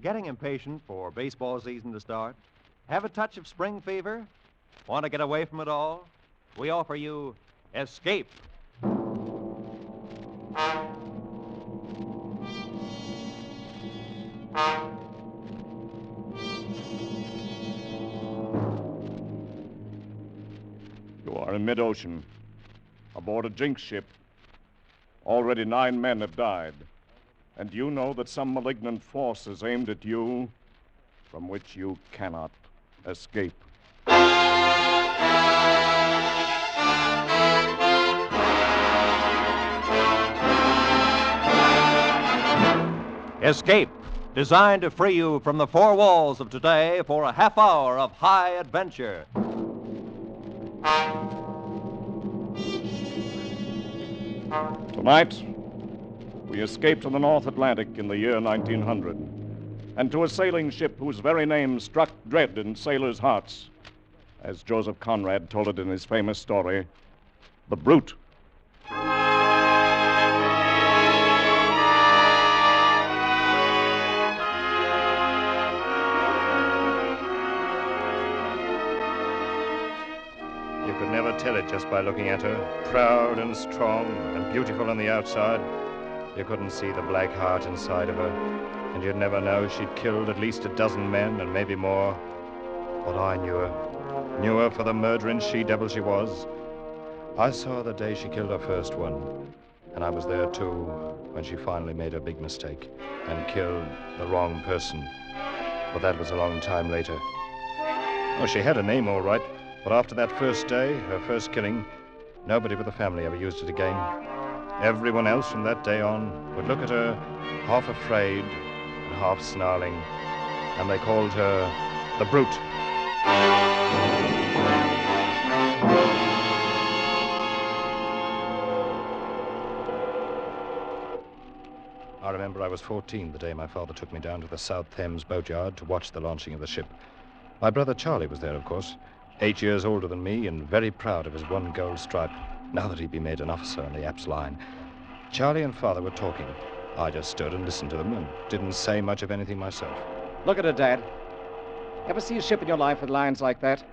Getting impatient for baseball season to start? Have a touch of spring fever? Want to get away from it all? We offer you Escape. You are in mid-ocean, aboard a jinx ship. Already 9 men have died, and you know that some malignant force is aimed at you from which you cannot escape. Escape, designed to free you from the four walls of today for a half hour of high adventure. Tonight, we escape to the North Atlantic in the year 1900, and to a sailing ship whose very name struck dread in sailors' hearts, as Joseph Conrad told it in his famous story, The Brute. You could never tell it just by looking at her, proud and strong and beautiful on the outside. You couldn't see the black heart inside of her, and you'd never know she'd killed at least a dozen men and maybe more. But I knew her for the murdering she-devil she was. I saw her the day she killed her first one, and I was there too when she finally made her big mistake and killed the wrong person. But that was a long time later. Oh, she had a name all right. But after that first day, her first killing, nobody but the family ever used it again. Everyone else from that day on would look at her half afraid and half snarling, and they called her the Brute. I remember I was 14 the day my father took me down to the South Thames boatyard to watch the launching of the ship. My brother Charlie was there, of course, 8 years older than me and very proud of his one gold stripe, now that he'd been made an officer on the Apps line. Charlie and Father were talking. I just stood and listened to them and didn't say much of anything myself. Look at her, Dad. Ever see a ship in your life with lines like that?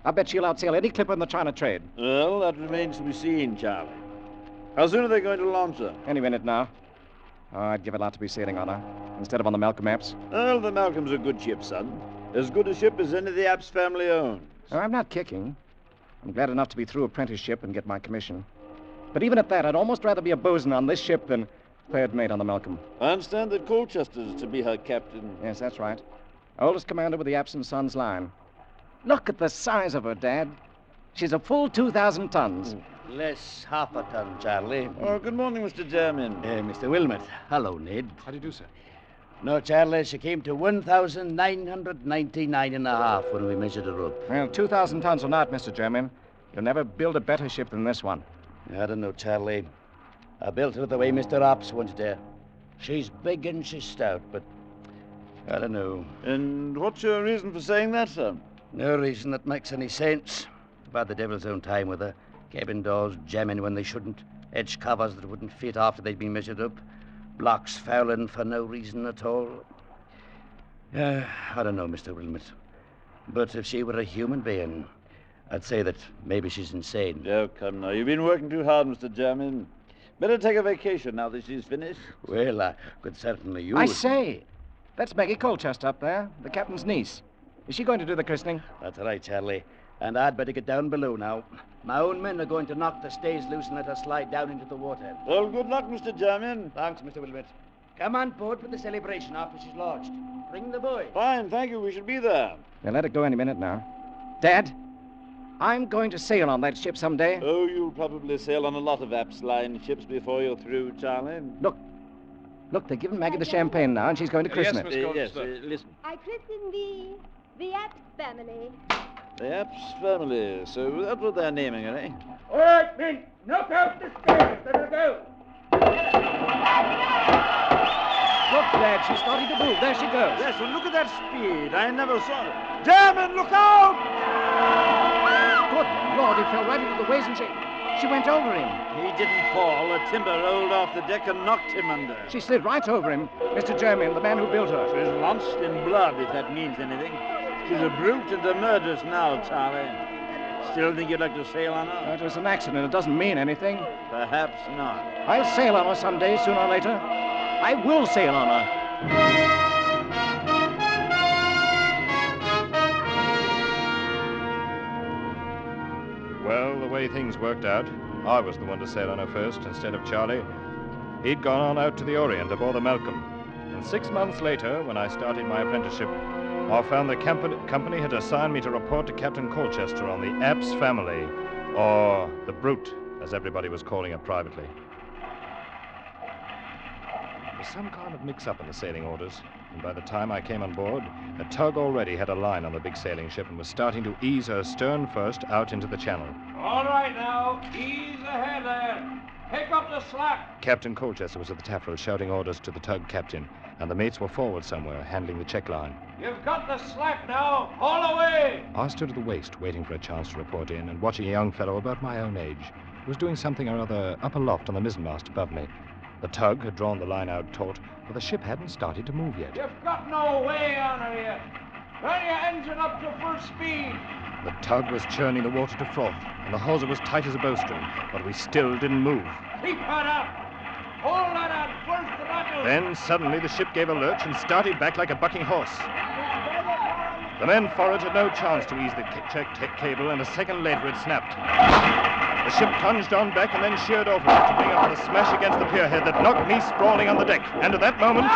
I bet she'll outsail any clipper in the China trade. Well, that remains to be seen, Charlie. How soon are they going to launch her? Any minute now. Oh, I'd give a lot to be sailing on her, instead of on the Malcolm Apps. Well, the Malcolm's a good ship, son. As good a ship as any the Apps family owns. Oh, I'm not kicking. I'm glad enough to be through apprenticeship and get my commission. But even at that, I'd almost rather be a bosun on this ship than third mate on the Malcolm. I understand that Colchester's to be her captain. Yes, that's right. Oldest commander with the Apps and Sons line. Look at the size of her, Dad. She's a full 2,000 tons. Less half a ton, Charlie. Oh, good morning, Mr. Jermyn. Mr. Wilmot. Hello, Ned. How do you do, sir? No, Charlie, she came to 1,999 and a half when we measured her up. Well, 2,000 tons or not, Mr. Jermyn, you'll never build a better ship than this one. I don't know, Charlie. I built her the way Mr. Ops wanted her. She's big and she's stout, but I don't know. And what's your reason for saying that, sir? No reason that makes any sense. I've had the devil's own time with her. Cabin doors jamming when they shouldn't. Edge covers that wouldn't fit after they'd been measured up. Blocks fouling for no reason at all. I don't know, Mr. Wilmot. But if she were a human being, I'd say that maybe she's insane. Oh, come now. You've been working too hard, Mr. Jermyn. Better take a vacation now that she's finished. Well, I could certainly use... I say, that's Maggie Colchester up there, the captain's niece. Is she going to do the christening? That's right, Charlie. And I'd better get down below now. My own men are going to knock the stays loose and let her slide down into the water. Well, good luck, Mr. Jermyn. Thanks, Mr. Wilmot. Come on board for the celebration after she's launched. Bring the boy. Fine, thank you. We shall be there. They'll let it go any minute now. Dad, I'm going to sail on that ship someday. Oh, you'll probably sail on a lot of Apps line ships before you're through, Charlie. Look, they're giving Maggie the champagne now, and she's going to christen it. Yes, listen. I christen the Apps family. The Apps family. So that's what they're naming her, eh? All right, men. Knock out the stairs. Let her go. Look, Dad, she's starting to move. There she goes. Yes, well, look at that speed. I never saw it. Jermyn, look out! Good Lord, he fell right into the ways and shake. She went over him. He didn't fall. The timber rolled off the deck and knocked him under. She slid right over him. Mr. Jermyn, the man who built her. She's lost in blood, if that means anything. She's a brute and a murderess now, Charlie. Still think you'd like to sail on her? It was an accident. It doesn't mean anything. Perhaps not. I'll sail on her someday, sooner or later. I will sail on her. Well, the way things worked out, I was the one to sail on her first instead of Charlie. He'd gone on out to the Orient aboard the Malcolm. And 6 months later, when I started my apprenticeship, I found the company had assigned me to report to Captain Colchester on the Apps family, or the Brute, as everybody was calling it privately. There was some kind of mix-up in the sailing orders, and by the time I came on board, the tug already had a line on the big sailing ship and was starting to ease her stern first out into the channel. All right now, ease ahead there. Pick up the slack. Captain Colchester was at the taffrail shouting orders to the tug captain, and the mates were forward somewhere, handling the check line. You've got the slack now. Haul away. I stood at the waist, waiting for a chance to report in, and watching a young fellow about my own age, who was doing something or other up aloft on the mizzenmast above me. The tug had drawn the line out taut, but the ship hadn't started to move yet. You've got no way on her yet. Run your engine up to full speed. The tug was churning the water to froth, and the hawser was tight as a bowstring, but we still didn't move. Keep her up. Hold that on full throttle. Then suddenly the ship gave a lurch and started back like a bucking horse. The men forward had no chance to ease the check cable, and a second later it snapped. The ship plunged on back and then sheered over to bring up with a smash against the pierhead that knocked me sprawling on the deck. And at that moment,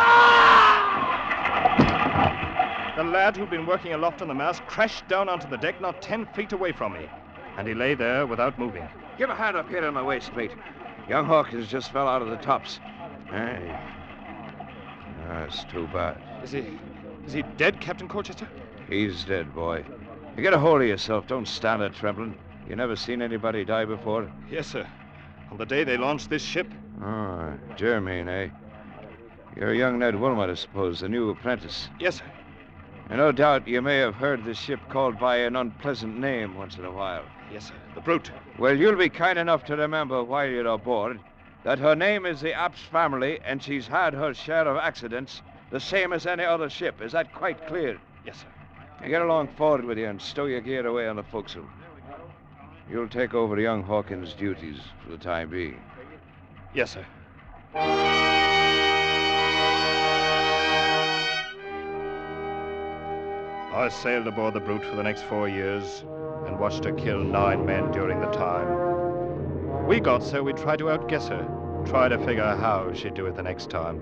the lad who'd been working aloft on the mast crashed down onto the deck not 10 feet away from me. And he lay there without moving. Give a hand up here on my waist, mate. Young Hawkins just fell out of the tops. Hey. That's too bad. Is he dead, Captain Colchester? He's dead, boy. You get a hold of yourself. Don't stand there trembling. You never seen anybody die before? Yes, sir. On the day they launched this ship. Oh, Jermaine, eh? You're young Ned Wilmot, I suppose, the new apprentice. Yes, sir. And no doubt you may have heard this ship called by an unpleasant name once in a while. Yes, sir. The Brute. Well, you'll be kind enough to remember while you're aboard that her name is the Apps family, and she's had her share of accidents, the same as any other ship. Is that quite clear? Yes, sir. Now get along forward with you and stow your gear away on the forecastle. You'll take over young Hawkins' duties for the time being. Yes, sir. I sailed aboard the Brute for the next 4 years and watched her kill 9 men during the time. We got so we'd try to outguess her, try to figure how she'd do it the next time.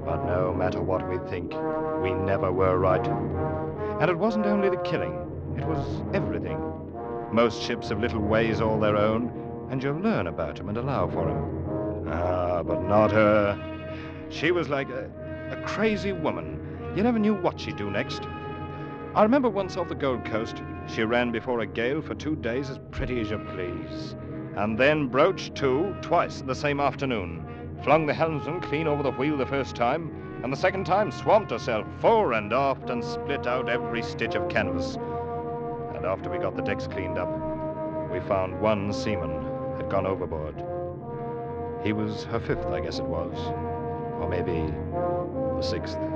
But no matter what we think, we never were right. And it wasn't only the killing, it was everything. Most ships have little ways all their own, and you'll learn about them and allow for them. But not her. She was like a crazy woman. You never knew what she'd do next. I remember once off the Gold Coast, she ran before a gale for 2 days as pretty as you please, and then broached to twice the same afternoon, flung the helmsman clean over the wheel the first time, and the second time swamped herself fore and aft and split out every stitch of canvas. And after we got the decks cleaned up, we found 1 seaman had gone overboard. He was her 5th, I guess it was, or maybe the 6th.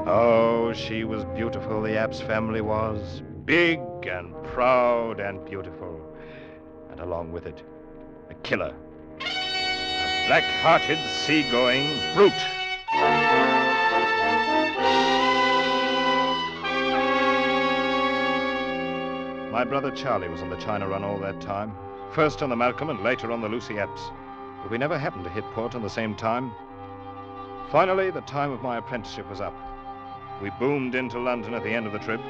Oh, she was beautiful, the Apps family was. Big and proud and beautiful. And along with it, a killer. A black-hearted, sea-going brute. My brother Charlie was on the China run all that time. First on the Malcolm and later on the Lucy Apps. But we never happened to hit port on the same time. Finally, the time of my apprenticeship was up. We boomed into London at the end of the trip.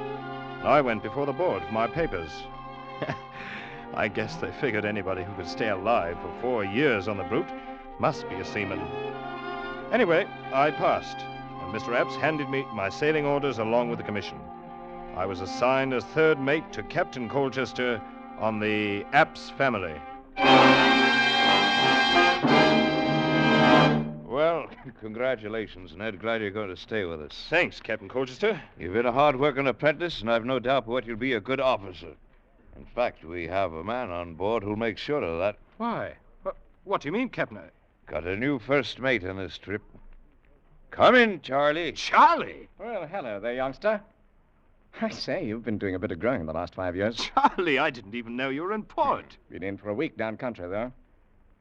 I went before the board for my papers. I guess they figured anybody who could stay alive for 4 years on the Brute must be a seaman. Anyway, I passed, and Mr. Apps handed me my sailing orders along with the commission. I was assigned as 3rd mate to Captain Colchester on the Apps family. Well, congratulations, Ned. Glad you're going to stay with us. Thanks, Captain Colchester. You've been a hard-working apprentice, and I've no doubt but you'll be a good officer. In fact, we have a man on board who'll make sure of that. Why? What do you mean, Captain? Got a new first mate on this trip. Come in, Charlie. Charlie? Well, hello there, youngster. I say, you've been doing a bit of growing the last 5 years. Charlie, I didn't even know you were in port. Been in for a week down country, though.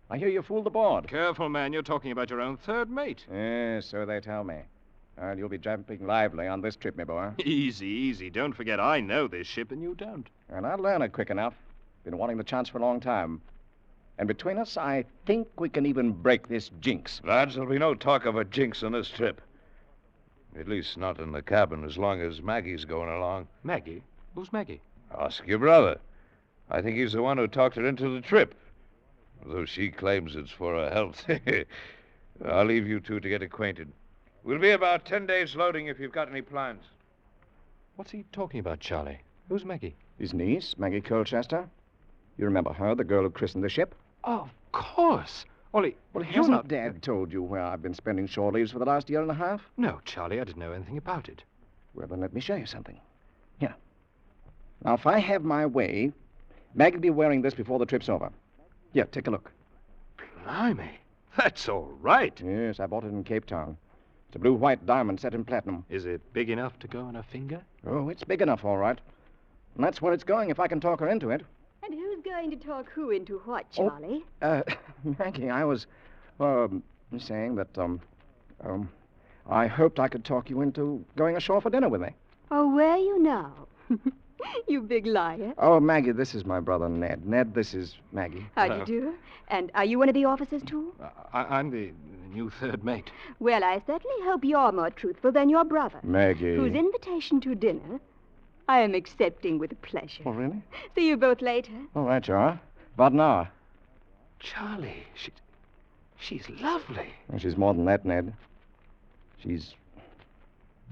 I hear you fooled the board. Careful, man. You're talking about your own third mate. Yes, so they tell me. Well, you'll be jumping lively on this trip, my boy. Easy, easy. Don't forget I know this ship and you don't. And I'll learn it quick enough. Been wanting the chance for a long time. And between us, I think we can even break this jinx. Lads, there'll be no talk of a jinx on this trip. At least not in the cabin as long as Maggie's going along. Maggie? Who's Maggie? Ask your brother. I think he's the one who talked her into the trip. Though she claims it's for her health. I'll leave you two to get acquainted. We'll be about 10 days loading if you've got any plans. What's he talking about, Charlie? Who's Maggie? His niece, Maggie Colchester. You remember her, the girl who christened the ship? Oh, of course. Ollie, Well, you're hasn't not... Dad told you where I've been spending shore leaves for the last year and a half? No, Charlie, I didn't know anything about it. Well, then let me show you something. Here. Now, if I have my way, Maggie'll be wearing this before the trip's over. Here, take a look. Blimey, that's all right. Yes, I bought it in Cape Town. It's a blue-white diamond set in platinum. Is it big enough to go on a finger? Oh, it's big enough, all right. And that's where it's going if I can talk her into it. And who's going to talk who into what, Charlie? Maggie, I was, saying that, I hoped I could talk you into going ashore for dinner with me. Oh, were you now? You big liar. Oh, Maggie, this is my brother, Ned. Ned, this is Maggie. How do you do? And are you one of the officers, too? I'm the new third mate. Well, I certainly hope you're more truthful than your brother. Maggie. Whose invitation to dinner I am accepting with pleasure. Oh, really? See you both later. All right, you are. About an hour. Charlie, she's lovely. Well, she's more than that, Ned. She's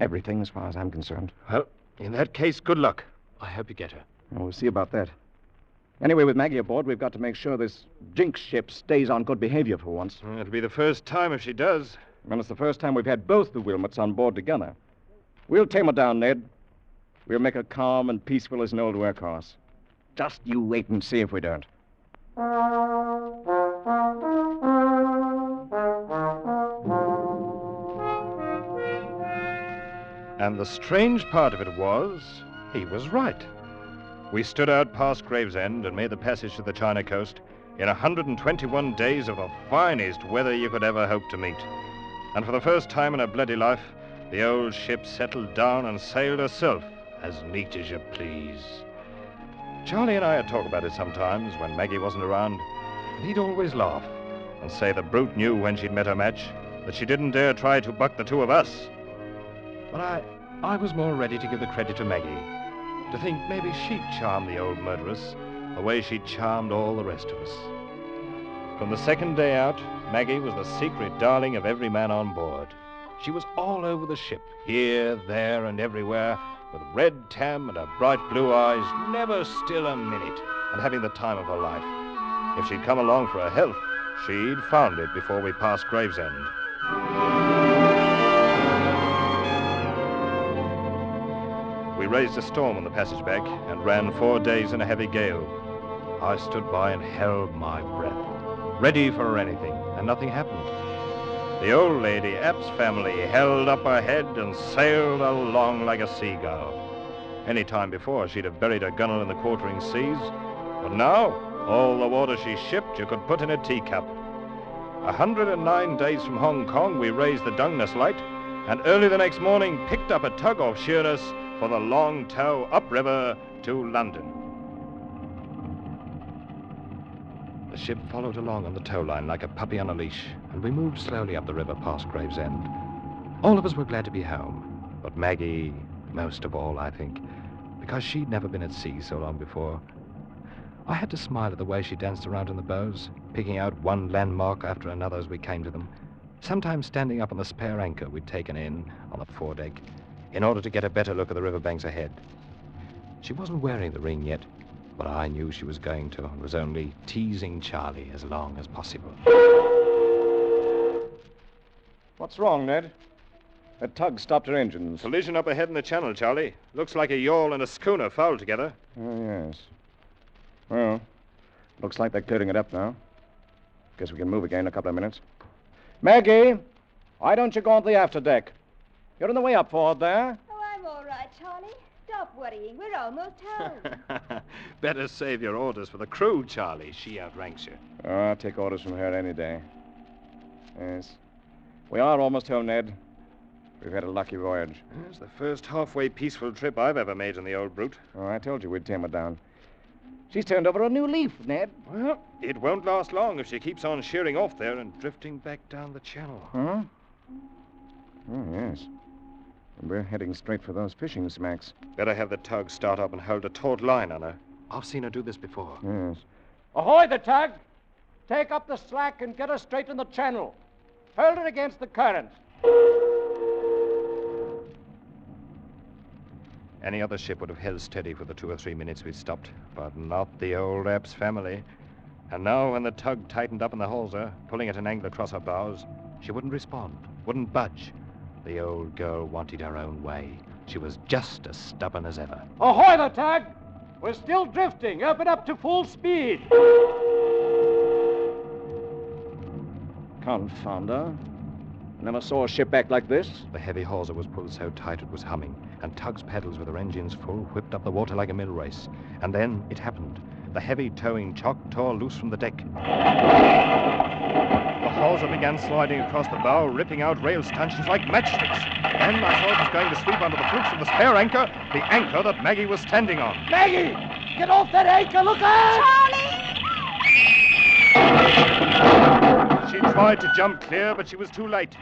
everything as far as I'm concerned. Well, in that case, good luck. I hope you get her. Well, we'll see about that. Anyway, with Maggie aboard, we've got to make sure this jinx ship stays on good behavior for once. It'll be the first time if she does. And it's the first time we've had both the Wilmots on board together. We'll tame her down, Ned. We'll make her calm and peaceful as an old workhorse. Just you wait and see if we don't. And the strange part of it was, he was right. We stood out past Gravesend and made the passage to the China coast in 121 days of the finest weather you could ever hope to meet. And for the first time in her bloody life, the old ship settled down and sailed herself as neat as you please. Charlie and I'd talk about it sometimes when Maggie wasn't around, and he'd always laugh and say the brute knew when she'd met her match that she didn't dare try to buck the two of us. But I was more ready to give the credit to Maggie, to think maybe she'd charm the old murderess the way she'd charmed all the rest of us. From the second day out, Maggie was the secret darling of every man on board. She was all over the ship, here, there, and everywhere, with red tam and her bright blue eyes, never still a minute, and having the time of her life. If she'd come along for her health, she'd found it before we passed Gravesend. We raised a storm on the passage back and ran 4 days in a heavy gale. I stood by and held my breath, ready for anything, and nothing happened. The old lady, App's family, held up her head and sailed along like a seagull. Any time before, she'd have buried her gunwale in the quartering seas, but now, all the water she shipped you could put in a teacup. 109 days from Hong Kong, we raised the Dungness Light, and early the next morning picked up a tug off Sheerness for the long tow upriver to London. The ship followed along on the tow line like a puppy on a leash, and we moved slowly up the river past Gravesend. All of us were glad to be home, but Maggie most of all, I think, because she'd never been at sea so long before. I had to smile at the way she danced around in the bows, picking out one landmark after another as we came to them, sometimes standing up on the spare anchor we'd taken in on the foredeck in order to get a better look at the riverbanks ahead. She wasn't wearing the ring yet, but I knew she was going to and was only teasing Charlie as long as possible. What's wrong, Ned? That tug stopped her engines. Collision up ahead in the channel, Charlie. Looks like a yawl and a schooner fouled together. Oh, yes. Well, looks like they're clearing it up now. Guess we can move again in a couple of minutes. Maggie, why don't you go on the afterdeck? You're on the way up forward there. Oh, I'm all right, Charlie. Stop worrying. We're almost home. Better save your orders for the crew, Charlie. She outranks you. Oh, I'll take orders from her any day. Yes. We are almost home, Ned. We've had a lucky voyage. It's the first halfway peaceful trip I've ever made in the old brute. Oh, I told you we'd tame her down. She's turned over a new leaf, Ned. Well, it won't last long if she keeps on sheering off there and drifting back down the channel. Huh? Oh, yes. And we're heading straight for those fishing smacks. Better have the tug start up and hold a taut line on her. I've seen her do this before. Yes. Ahoy, the tug! Take up the slack and get her straight in the channel. Hold her against the current. Any other ship would have held steady for the 2 or 3 minutes we stopped, but not the old Epps family. And now, when the tug tightened up in the hawser, pulling at an angle across her bows, she wouldn't respond, wouldn't budge. The old girl wanted her own way. She was just as stubborn as ever. Ahoy, the tug! We're still drifting. Open up to full speed. Confound her. Never saw a ship act like this. The heavy hawser was pulled so tight it was humming, and Tug's pedals with her engines full whipped up the water like a mill race. And then it happened. The heavy towing chock tore loose from the deck. The hawser began sliding across the bow, ripping out rail stanchions like matchsticks. Then I saw it was going to sweep under the flukes of the spare anchor, the anchor that Maggie was standing on. Maggie! Get off that anchor! Look out! Charlie! She tried to jump clear, but she was too late.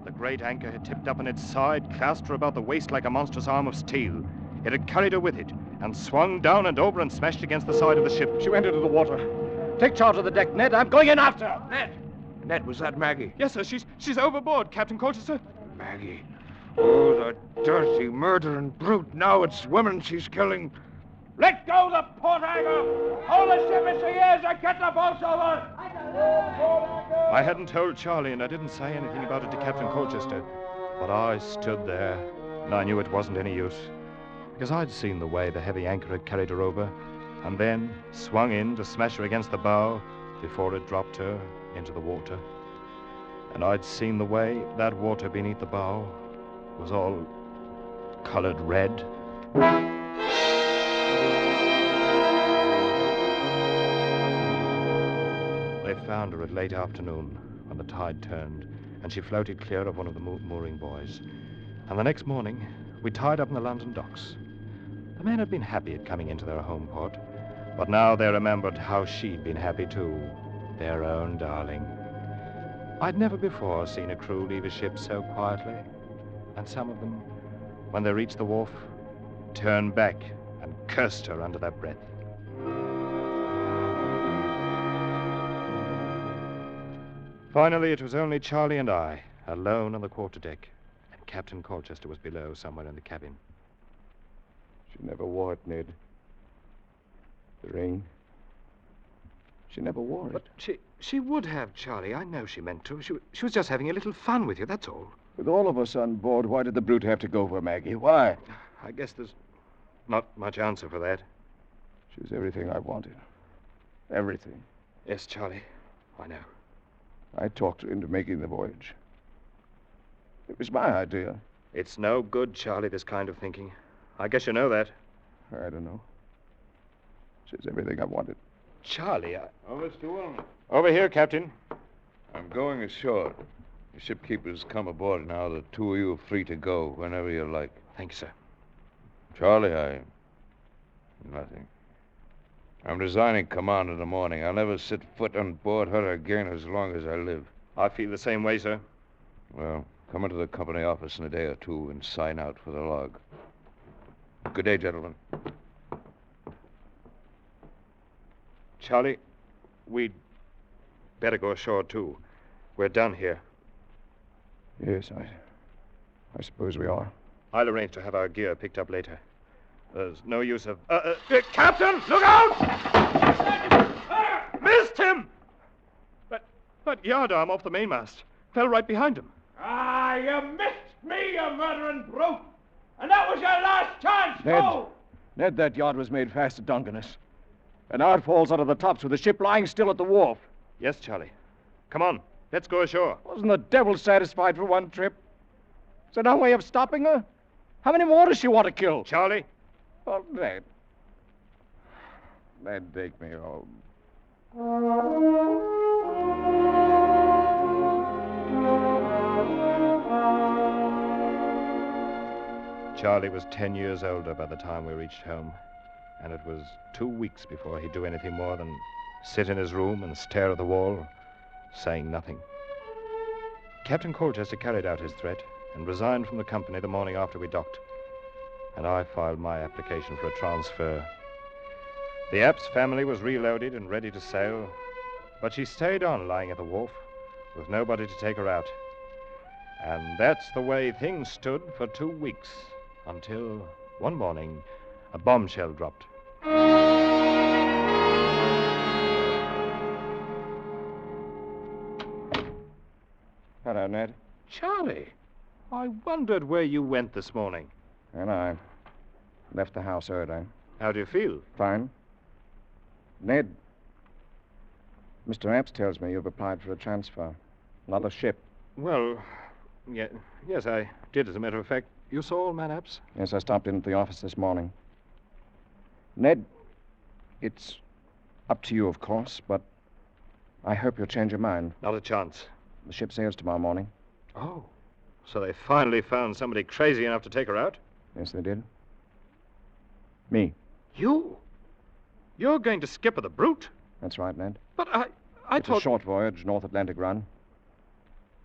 The great anchor had tipped up on its side, clasped her about the waist like a monstrous arm of steel. It had carried her with it, and swung down and over and smashed against the side of the ship. She went into the water. Take charge of the deck, Ned. I'm going in after her. Ned, was that Maggie? Yes, sir. She's overboard, Captain Colchester. Maggie. Oh, the dirty, murdering brute. Now it's women she's killing. Let go the port anchor! Hold the ship as she is and get the boats over! I hadn't told Charlie, and I didn't say anything about it to Captain Colchester. But I stood there, and I knew it wasn't any use. Because I'd seen the way the heavy anchor had carried her over, and then swung in to smash her against the bow before it dropped her into the water. And I'd seen the way that water beneath the bow was all colored red. They found her at late afternoon when the tide turned, and she floated clear of one of the mooring buoys. And the next morning, we tied up in the London docks. The men had been happy at coming into their home port, but now they remembered how she'd been happy too, their own darling. I'd never before seen a crew leave a ship so quietly, and some of them, when they reached the wharf, turned back and cursed her under their breath. Finally, it was only Charlie and I, alone on the quarterdeck, and Captain Colchester was below somewhere in the cabin. She never wore it, Ned. The ring. She never wore it. But she would have, Charlie. I know she meant to. She was just having a little fun with you, that's all. With all of us on board, why did the brute have to go for Maggie? Why? I guess there's not much answer for that. She's everything I wanted. Everything. Yes, Charlie. I know. I talked her into making the voyage. It was my idea. It's no good, Charlie, this kind of thinking. I guess you know that. I don't know. She's everything I wanted. Charlie, Oh, Mr. Wilmer. Over here, Captain. I'm going ashore. The shipkeeper's come aboard now. The two of you are free to go whenever you like. Thank you, sir. Charlie, nothing. I'm resigning command in the morning. I'll never set foot on board her again as long as I live. I feel the same way, sir. Well, come into the company office in a day or two and sign out for the log. Good day, gentlemen. Charlie, we'd better go ashore, too. We're done here. Yes, I suppose we are. I'll arrange to have our gear picked up later. There's no use of... Captain, look out! Missed him! That yardarm off the mainmast fell right behind him. Ah, you missed me, you murdering brute! And that was your last chance, too! Ned, that yard was made fast at Dungeness. And now it falls out of the tops with the ship lying still at the wharf. Yes, Charlie. Come on. Let's go ashore. Wasn't the devil satisfied for one trip? Is there no way of stopping her? How many more does she want to kill? Charlie? Oh, Ned. Ned, take me home. Charlie was 10 years older by the time we reached home, and it was 2 weeks before he'd do anything more than sit in his room and stare at the wall, saying nothing. Captain Colchester carried out his threat and resigned from the company the morning after we docked, and I filed my application for a transfer. The Epps family was reloaded and ready to sail, but she stayed on lying at the wharf with nobody to take her out. And that's the way things stood for 2 weeks, until one morning a bombshell dropped. Hello, Ned. Charlie, I wondered where you went this morning. And I left the house early. How do you feel? Fine. Ned, Mr. Epps tells me you've applied for a transfer. Another ship. Well, yes, I did, as a matter of fact. You saw old man Epps? Yes, I stopped in at the office this morning. Ned, it's up to you, of course, but I hope you'll change your mind. Not a chance. The ship sails tomorrow morning. Oh, so they finally found somebody crazy enough to take her out? Yes, they did. Me. You? You're going to skipper the Brute? That's right, Ned. But I it's a short voyage, North Atlantic run.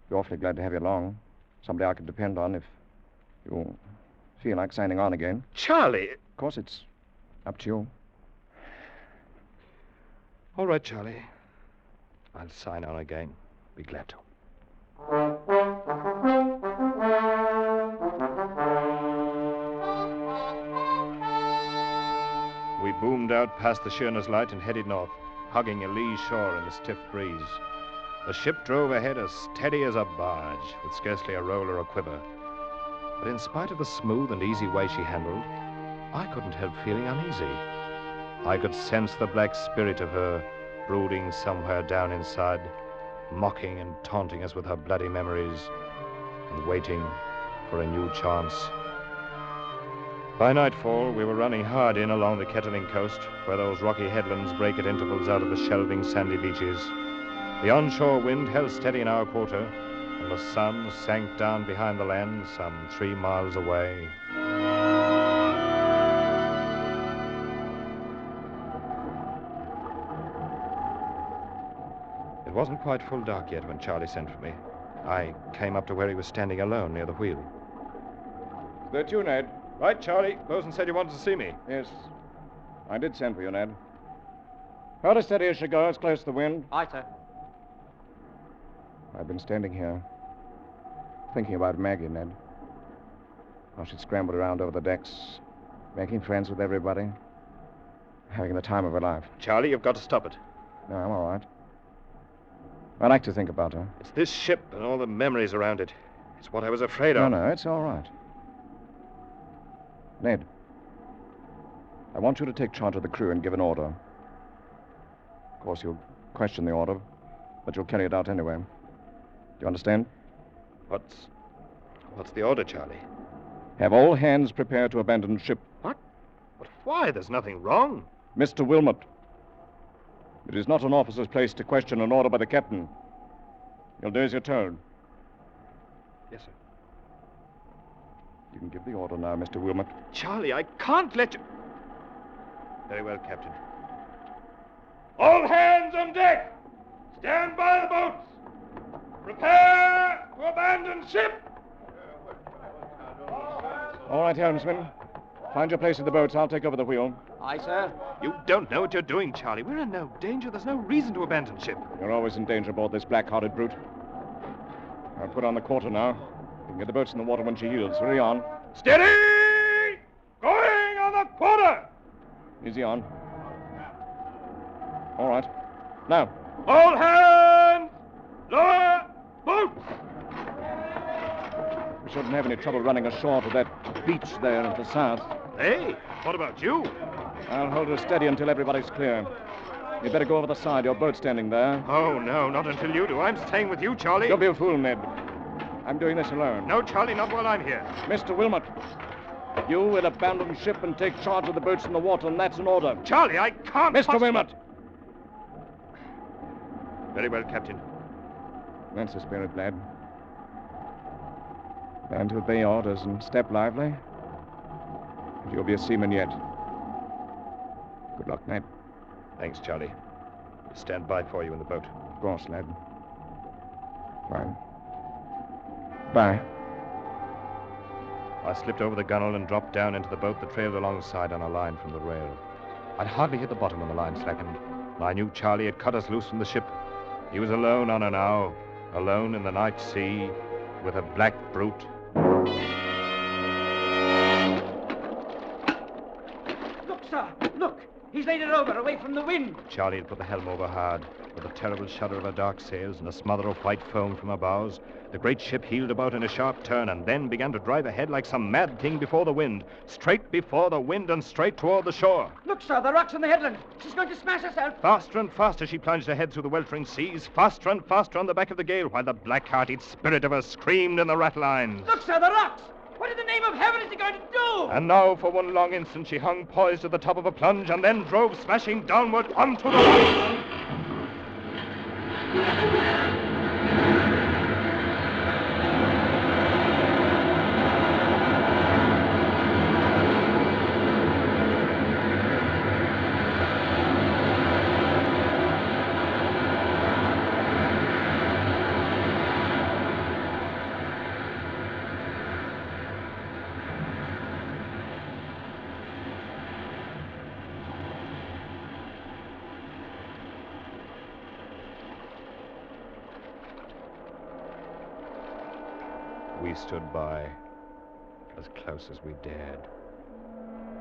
Be awfully glad to have you along. Somebody I could depend on if you feel like signing on again. Charlie! Of course, it's up to you. All right, Charlie. I'll sign on again. Be glad to. We boomed out past the Sheerness Light and headed north, hugging a lee shore in the stiff breeze. The ship drove ahead as steady as a barge, with scarcely a roll or a quiver. But in spite of the smooth and easy way she handled, I couldn't help feeling uneasy. I could sense the black spirit of her brooding somewhere down inside, mocking and taunting us with her bloody memories, and waiting for a new chance. By nightfall, we were running hard in along the Kettling coast, where those rocky headlands break at intervals out of the shelving sandy beaches. The onshore wind held steady in our quarter, and the sun sank down behind the land some 3 miles away. It wasn't quite full dark yet when Charlie sent for me. I came up to where he was standing alone near the wheel. Is that you, Ned? Right, Charlie. Bosun said you wanted to see me. Yes. I did send for you, Ned. Hold her steady as she goes, close to the wind. Aye, sir. I've been standing here, thinking about Maggie, Ned. How she'd scrambled around over the decks, making friends with everybody, having the time of her life. Charlie, you've got to stop it. No, I'm all right. I like to think about her. It's this ship and all the memories around it. It's what I was afraid of. No, it's all right. Ned, I want you to take charge of the crew and give an order. Of course, you'll question the order, but you'll carry it out anyway. Do you understand? What's the order, Charlie? Have all hands prepared to abandon ship. What? But why? There's nothing wrong. Mr. Wilmot, it is not an officer's place to question an order by the captain. You'll do as you're told. Yes, sir. You can give the order now, Mr. Wilmot. Charlie, I can't let you... Very well, Captain. All hands on deck! Stand by the boats! Prepare to abandon ship! All right, helmsman. Find your place in the boats. I'll take over the wheel. Aye, sir. You don't know what you're doing, Charlie. We're in no danger. There's no reason to abandon ship. You're always in danger aboard this black-hearted brute. I'll put on the quarter now. You can get the boats in the water when she yields. Hurry on. Steady! Going on the quarter! Easy on. All right. Now. All hands! Lower boats! We shouldn't have any trouble running ashore to that beach there at the south. Hey, what about you? I'll hold her steady until everybody's clear. You'd better go over the side. Your boat's standing there. Oh, no, not until you do. I'm staying with you, Charlie. Don't be a fool, Ned. I'm doing this alone. No, Charlie, not while I'm here. Mr. Wilmot, you will abandon ship and take charge of the boats in the water, and that's an order. Charlie, I can't... Mr. Wilmot! Very well, Captain. That's the spirit, lad. And to obey orders and step lively. And you'll be a seaman yet. Good luck, Ned. Thanks, Charlie. We'll stand by for you in the boat. Of course, lad. Fine. Bye. I slipped over the gunwale and dropped down into the boat that trailed alongside on a line from the rail. I'd hardly hit the bottom when the line slackened. I knew Charlie had cut us loose from the ship. He was alone on her now, alone in the night sea, with a black brute. Look, sir, look! He's laid it over, away from the wind. Charlie had put the helm over hard. With a terrible shudder of her dark sails and a smother of white foam from her bows, the great ship heeled about in a sharp turn and then began to drive ahead like some mad thing before the wind, straight before the wind and straight toward the shore. Look, sir, the rocks on the headland. She's going to smash herself. Faster and faster she plunged ahead through the weltering seas, faster and faster on the back of the gale, while the black-hearted spirit of her screamed in the ratlines. Look, sir, the rocks! What in the name of heaven is he going to do? And now, for one long instant, she hung poised at the top of a plunge and then drove smashing downward onto the rocks. We stood by, as close as we dared,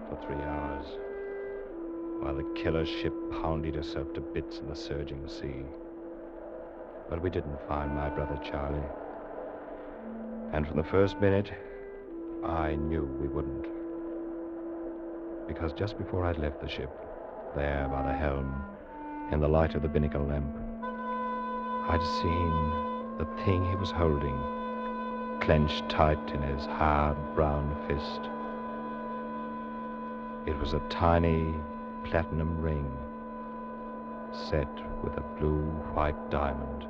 for 3 hours, while the killer ship pounded herself to bits in the surging sea. But we didn't find my brother Charlie. And from the first minute, I knew we wouldn't. Because just before I'd left the ship, there by the helm, in the light of the binnacle lamp, I'd seen the thing he was holding clenched tight in his hard brown fist. It was a tiny platinum ring set with a blue-white diamond.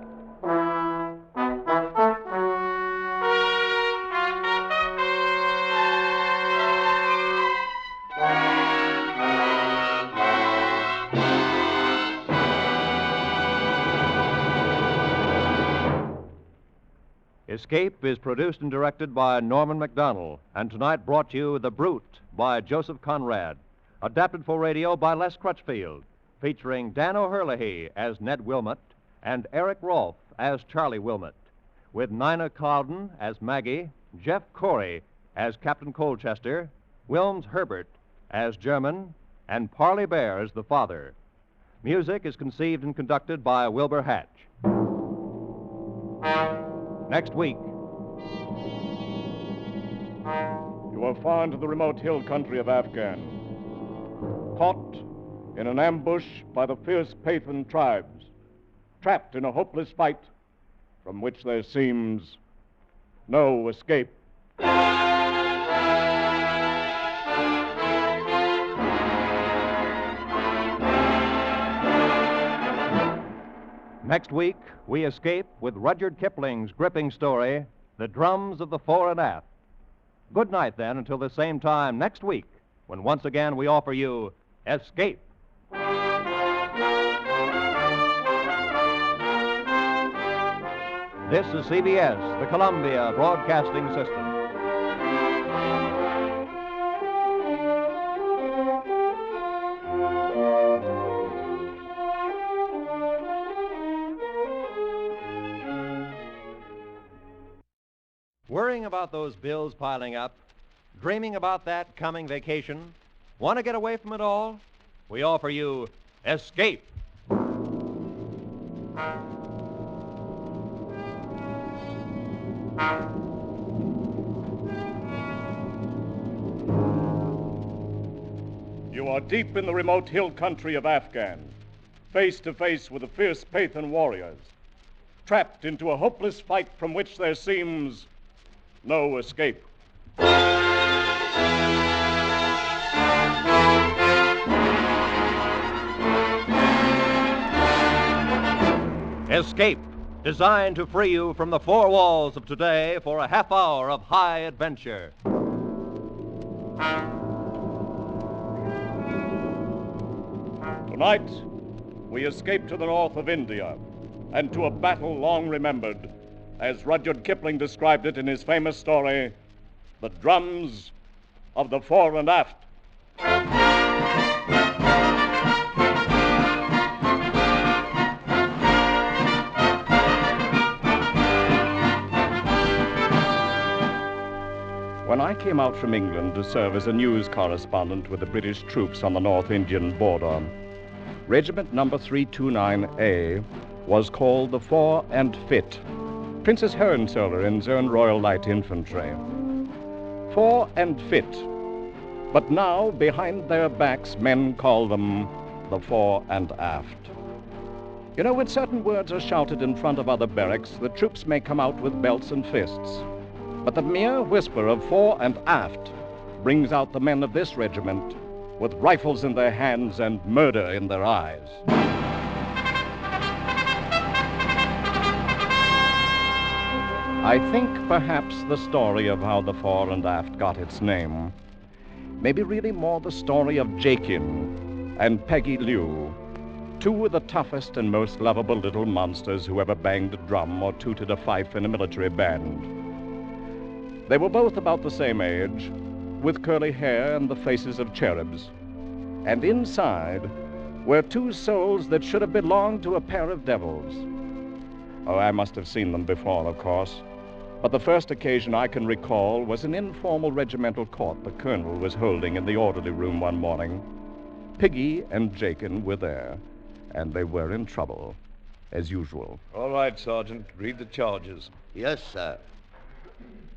Escape is produced and directed by Norman MacDonald, and tonight brought you The Brute by Joseph Conrad, adapted for radio by Les Crutchfield, featuring Dan O'Herlihy as Ned Wilmot and Eric Rolfe as Charlie Wilmot, with Nina Cowden as Maggie, Jeff Corey as Captain Colchester, Wilms Herbert as German, and Parley Bear as the father. Music is conceived and conducted by Wilbur Hatch. Next week. You are far into the remote hill country of Afghan, caught in an ambush by the fierce Pathan tribes, trapped in a hopeless fight from which there seems no escape. Next week, we escape with Rudyard Kipling's gripping story, The Drums of the Fore and Aft. Good night, then, until the same time next week, when once again we offer you Escape. This is CBS, the Columbia Broadcasting System. Worrying about those bills piling up, dreaming about that coming vacation, want to get away from it all? We offer you Escape. You are deep in the remote hill country of Afghan, face to face with the fierce Pathan warriors, trapped into a hopeless fight from which there seems no escape. Escape, designed to free you from the four walls of today for a half hour of high adventure. Tonight, we escape to the north of India and to a battle long remembered, as Rudyard Kipling described it in his famous story, The Drums of the Fore and Aft. When I came out from England to serve as a news correspondent with the British troops on the North Indian border, Regiment number 329A was called the Fore and Fit, Princess Hohenzollerins Own Royal Light Infantry. Fore and Fit, but now behind their backs men call them the Fore and Aft. You know, when certain words are shouted in front of other barracks, the troops may come out with belts and fists. But the mere whisper of fore and aft brings out the men of this regiment with rifles in their hands and murder in their eyes. I think perhaps the story of how the fore and aft got its name may be really more the story of Jakin and Peggy Liu, two of the toughest and most lovable little monsters who ever banged a drum or tooted a fife in a military band. They were both about the same age, with curly hair and the faces of cherubs. And inside were two souls that should have belonged to a pair of devils. Oh, I must have seen them before, of course. But the first occasion I can recall was an informal regimental court the colonel was holding in the orderly room one morning. Piggy and Jakin were there, and they were in trouble, as usual. All right, Sergeant. Read the charges. Yes, sir.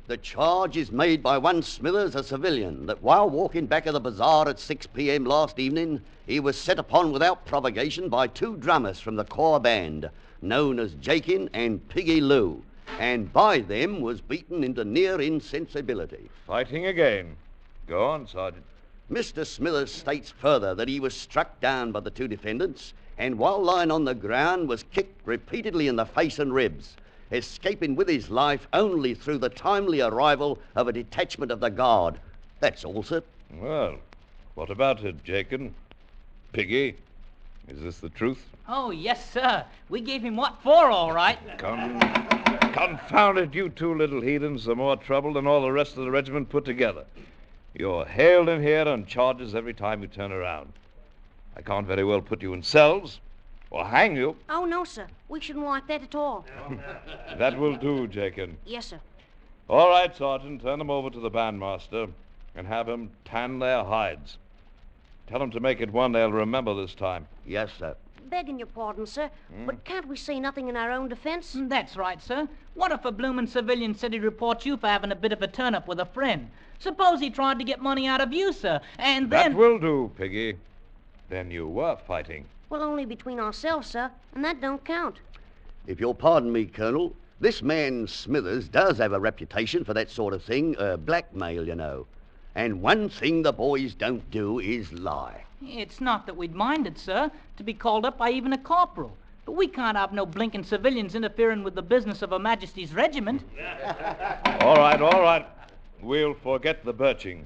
The charge is made by one Smithers, a civilian, that while walking back of the bazaar at 6 p.m. last evening, he was set upon without provocation by two drummers from the corps band, known as Jakin and Piggy Lou, and by them was beaten into near insensibility. Fighting again. Go on, Sergeant. Mr. Smithers states further that he was struck down by the two defendants, and while lying on the ground was kicked repeatedly in the face and ribs, escaping with his life only through the timely arrival of a detachment of the guard. That's all, sir. Well, what about it, Jakin? Piggy, is this the truth? Oh, yes, sir. We gave him what for, all right. Confound it, you two little heathens are more trouble than all the rest of the regiment put together. You're hailed in here on charges every time you turn around. I can't very well put you in cells or hang you. Oh, no, sir. We shouldn't like that at all. That will do, Jakin. Yes, sir. All right, Sergeant, turn them over to the bandmaster and have him tan their hides. Tell them to make it one they'll remember this time. Yes, sir. Begging your pardon, sir, but can't we say nothing in our own defense? That's right, sir. What if a bloomin' civilian said he'd report you for having a bit of a turn-up with a friend? Suppose he tried to get money out of you, sir, and then... That will do, Piggy. Then you were fighting. Well, only between ourselves, sir, and that don't count. If you'll pardon me, Colonel, this man Smithers does have a reputation for that sort of thing, blackmail, you know. And one thing the boys don't do is lie. It's not that we'd mind it, sir, to be called up by even a corporal. But we can't have no blinking civilians interfering with the business of Her Majesty's regiment. All right. We'll forget the birching.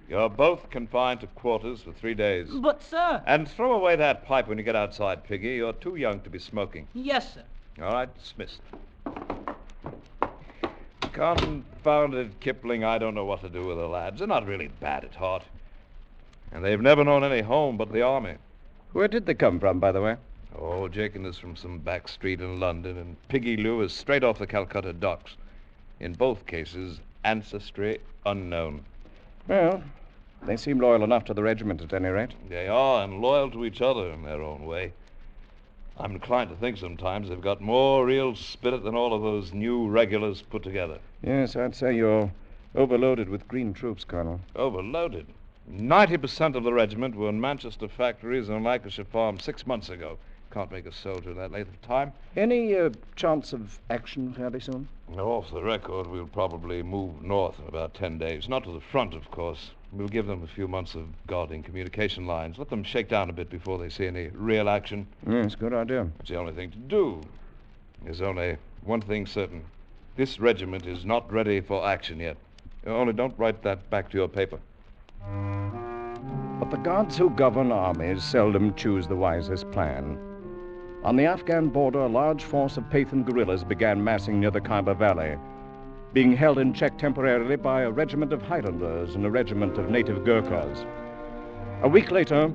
You're both confined to quarters for 3 days. But, sir... And throw away that pipe when you get outside, Piggy. You're too young to be smoking. Yes, sir. All right, dismissed. Confounded Kipling, I don't know what to do with the lads. They're not really bad at heart. And they've never known any home but the army. Where did they come from, by the way? Oh, Jakin is from some back street in London, and Piggy Lou is straight off the Calcutta docks. In both cases, ancestry unknown. Well, they seem loyal enough to the regiment at any rate. They are, and loyal to each other in their own way. I'm inclined to think sometimes they've got more real spirit than all of those new regulars put together. Yes, I'd say you're overloaded with green troops, Colonel. Overloaded? 90% of the regiment were in Manchester factories and Lancashire farms 6 months ago. Can't make a soldier in that length of time. Any chance of action fairly soon? Off the record, we'll probably move north in about 10 days. Not to the front, of course. We'll give them a few months of guarding communication lines. Let them shake down a bit before they see any real action. Yes, good idea. It's the only thing to do. There's only one thing certain. This regiment is not ready for action yet. Only don't write that back to your paper. But the gods who govern armies seldom choose the wisest plan. On the Afghan border, a large force of Pathan guerrillas began massing near the Khyber Valley, being held in check temporarily by a regiment of Highlanders and a regiment of native Gurkhas. A week later,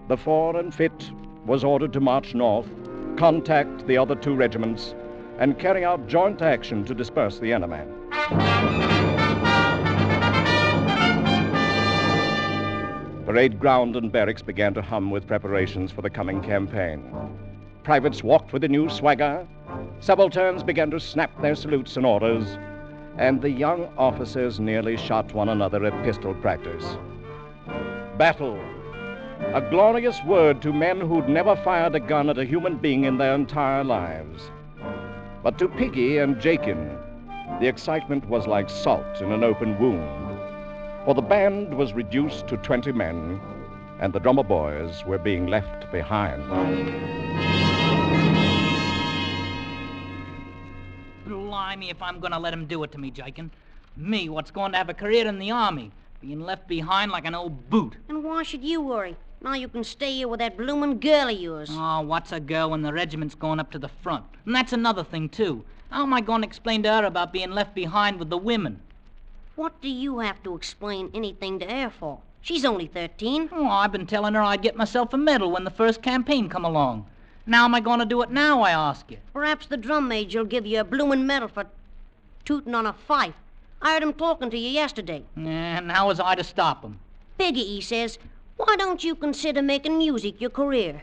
the 4 and Fit was ordered to march north, contact the other 2 regiments, and carry out joint action to disperse the enemy. Parade ground and barracks began to hum with preparations for the coming campaign. Privates walked with a new swagger, subalterns began to snap their salutes and orders, and the young officers nearly shot one another at pistol practice. Battle, a glorious word to men who'd never fired a gun at a human being in their entire lives. But to Piggy and Jakin, the excitement was like salt in an open wound, for the band was reduced to 20 men, and the drummer boys were being left behind. Blimey if I'm going to let him do it to me, Jakin. Me, what's going to have a career in the army, being left behind like an old boot. And why should you worry? Now you can stay here with that bloomin' girl of yours. Oh, what's a girl when the regiment's going up to the front? And that's another thing, too. How am I going to explain to her about being left behind with the women? What do you have to explain anything to her for? She's only 13. Oh, I've been telling her I'd get myself a medal when the first campaign come along. Now am I going to do it now, I ask you? Perhaps the drum major will give you a bloomin' medal for tootin' on a fife. I heard him talking to you yesterday. And how was I to stop him? Piggy, he says, why don't you consider making music your career?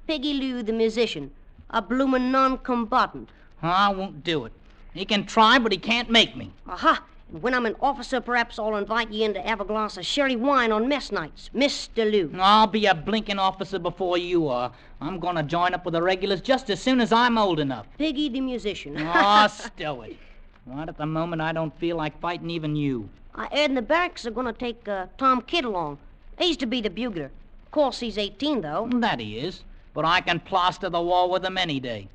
Piggy Lou, the musician, a bloomin' non-combatant. I won't do it. He can try, but he can't make me. Aha! And when I'm an officer, perhaps I'll invite you in to have a glass of sherry wine on mess nights, Mr. Lou. I'll be a blinking officer before you are. I'm going to join up with the regulars just as soon as I'm old enough. Piggy the musician. Oh, stow it. Right at the moment, I don't feel like fighting even you. I heard in the barracks they're going to take Tom Kidd along. He's to be the bugler. Of course, he's 18, though. That he is. But I can plaster the wall with him any day.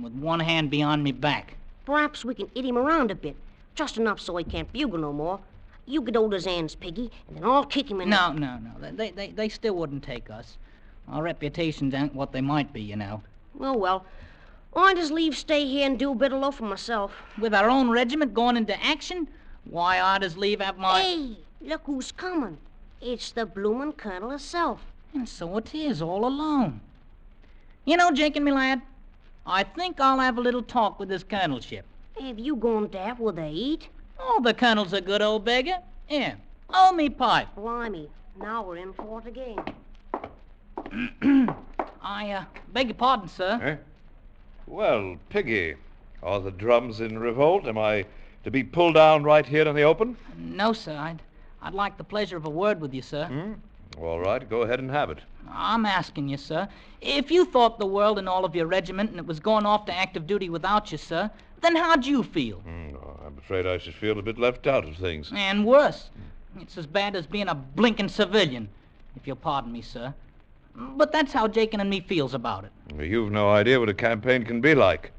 With one hand behind me back. Perhaps we can hit him around a bit. Just enough so he can't bugle no more. You get hold of his hands, Piggy, and then I'll kick him in No. They still wouldn't take us. Our reputations ain't what they might be, you know. Oh, well. I'd just leave stay here and do a bit of loafing myself. With our own regiment going into action? Why, I'd just leave have my... Hey, look who's coming. It's the bloomin' colonel herself. And so it is, all alone. You know, Jakin, me lad, I think I'll have a little talk with this colonelship. Have you gone daft with the heat? Oh, the colonel's a good old beggar. Here, hold me pipe. Blimey, now we're in for it again. I beg your pardon, sir. Eh? Well, Piggy, are the drums in revolt? Am I to be pulled down right here in the open? No, sir. I'd like the pleasure of a word with you, sir. All right, go ahead and have it. I'm asking you, sir. If you thought the world and all of your regiment and it was going off to active duty without you, sir, then how'd you feel? I'm afraid I should feel a bit left out of things. And worse. It's as bad as being a blinking civilian, if you'll pardon me, sir. But that's how Jakin and me feels about it. You've no idea what a campaign can be like.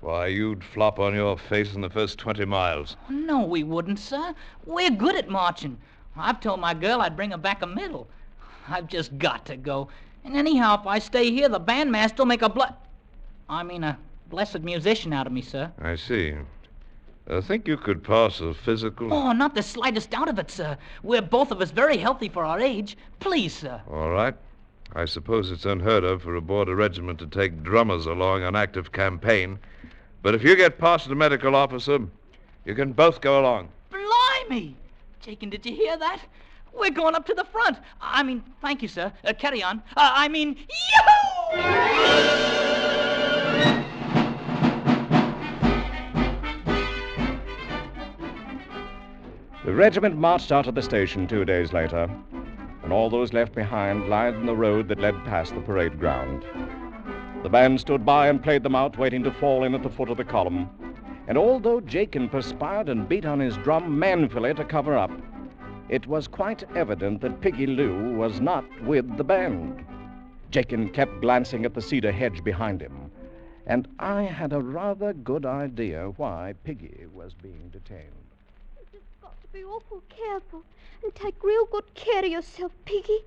Why, you'd flop on your face in the first 20 miles. No, we wouldn't, sir. We're good at marching. I've told my girl I'd bring her back a medal. I've just got to go. And anyhow, if I stay here, the bandmaster'll make a blessed musician out of me, sir. I see. I think you could pass a physical... Oh, not the slightest doubt of it, sir. We're both of us very healthy for our age. Please, sir. All right. I suppose it's unheard of for a border regiment to take drummers along on active campaign. But if you get past the medical officer, you can both go along. Blimey! Jakin, did you hear that? We're going up to the front. Thank you, sir. Carry on. Yahoo! The regiment marched out of the station 2 days later, and all those left behind lined the road that led past the parade ground. The band stood by and played them out, waiting to fall in at the foot of the column. And although Jakin perspired and beat on his drum manfully to cover up, it was quite evident that Piggy Lou was not with the band. Jakin kept glancing at the cedar hedge behind him, and I had a rather good idea why Piggy was being detained. You've just got to be awful careful and take real good care of yourself, Piggy.